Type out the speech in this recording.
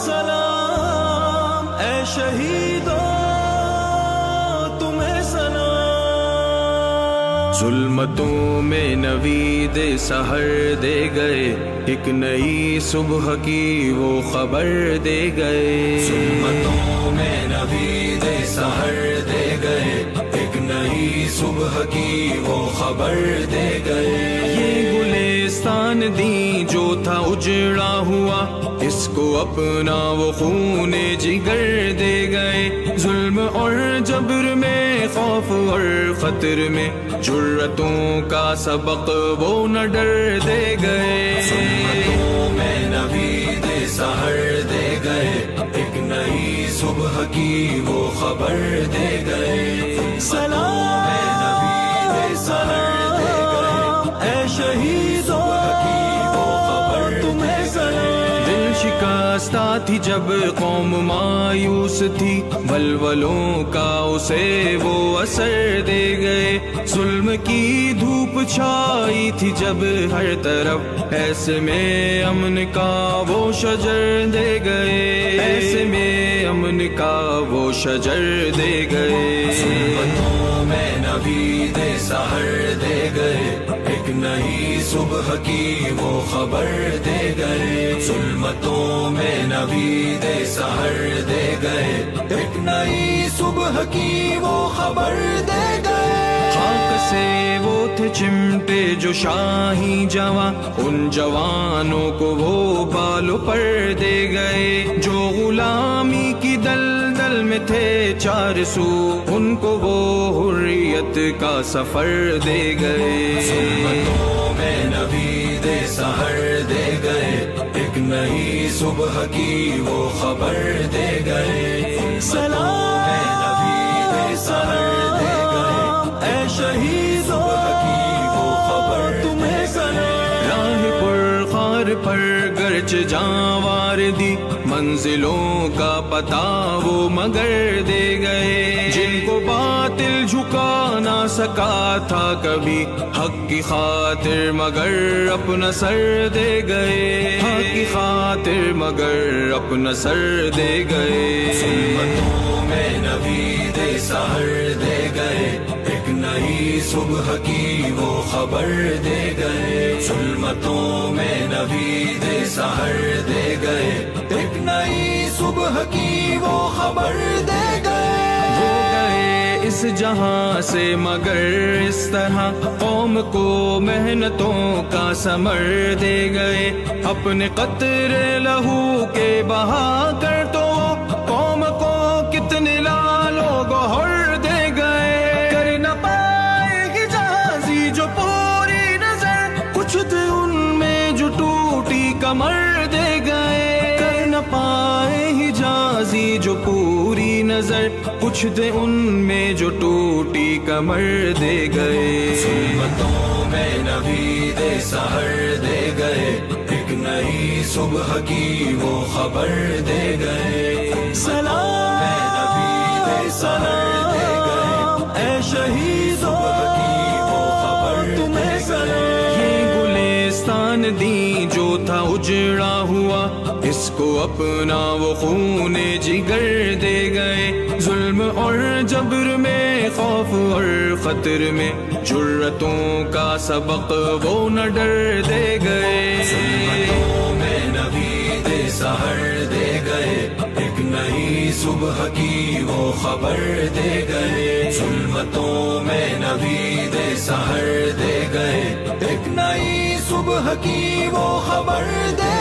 سلام اے شہیدو تمہیں سلام. ظلمتوں میں نوید سحر دے گئے، ایک نئی صبح کی وہ خبر دے گئے. ظلمتوں میں نوید سحر دے گئے، ایک نئی صبح کی وہ خبر دے گئے. یہ گلستان دی جو تھا اجڑا ہوا، اس کو اپنا وہ خون جگر دے گئے. ظلم اور جبر میں، خوف اور خطر میں، جرتوں کا سبق وہ نہ ڈر دے گئے. ظلمتوں میں نوید سحر دے گئے، ایک نئی صبح کی وہ خبر دے گئے. سلام اے نوید سحر دے گئے، اے شہیدو تمہیں سلام. دل شکستہ تھی جب قوم مایوس تھی، ولولوں کا اسے وہ اثر دے گئے. ظلم کی دھوپ چھائی تھی جب ہر طرف، ایسے میں امن کا وہ شجر دے گئے. ایسے میں امن کا وہ شجر دے گئے. ظلمتوں میں نوید سحر دے گئے، ایک نئی صبح کی وہ خبر دے گئے. ظلمتوں میں نوید سحر دے گئے، ایک نئی صبح کی وہ خبر دے گئے. خاک سے وہ تھے چمٹے جو شاہی جواں، ان جوانوں کو وہ بالوں پر دے گئے. جو غلامی کی دلدل میں تھے چار سو، ان کو وہ حریت کا سفر دے گئے. ظلمتوں میں نوید سحر دے گئے، ایک نئی صبح کی وہ خبر دے گئے. سلام اے نوید سحر دے گئے، اے شہیدو وہ خبر تمہیں سلام. راہ پرخار پر گرچ جانوار دی، منزلوں کا پتہ وہ مگر دے گئے. جن کو باطل جھکا نہ سکا تھا کبھی، حق کی خاطر مگر اپنا سر دے گئے. حق کی خاطر مگر اپنا سر دے گئے. ظلمتوں میں نوید سحر دے گئے، ایک نئی صبح کی وہ خبر دے گئے. ظلمتوں میں نوید سحر دے گئے، ایک نئی صبح کی وہ خبر دے گئے. وہ گئے اس جہاں سے مگر اس طرح، قوم کو محنتوں کا ثمر دے گئے. اپنے قطرے لہو کے بہا کر تو قوم کو کتنے لالو گوہر دے گئے. کر نہ پائے گی جازی جو پوری نظر، کچھ تھے ان میں جو ٹوٹی کمر دے گئے. کر نہ پائے ہی جازی جو پوری نظر، کچھ تھے ان میں جو ٹوٹی کمر دے گئے. ظلمتوں میں نوید سحر دے گئے، ایک نئی صبح کی وہ خبر دے گئے. سلام اے نوید سحر دے گئے، اے شہیدو وہ خبر تمہیں سلام. یہ گلستان دی جو تھا اجڑا ہوا، اس کو اپنا وہ خون جگر دے گئے. ظلم اور جبر میں، خوف اور خطر میں، جرتوں کا سبق وہ نہ ڈر دے گئے. ظلمتوں میں نوید سحر دے گئے، ایک نئی صبح کی وہ خبر دے گئے. ظلمتوں میں نوید سحر دے گئے، ایک نئی صبح کی وہ خبر دے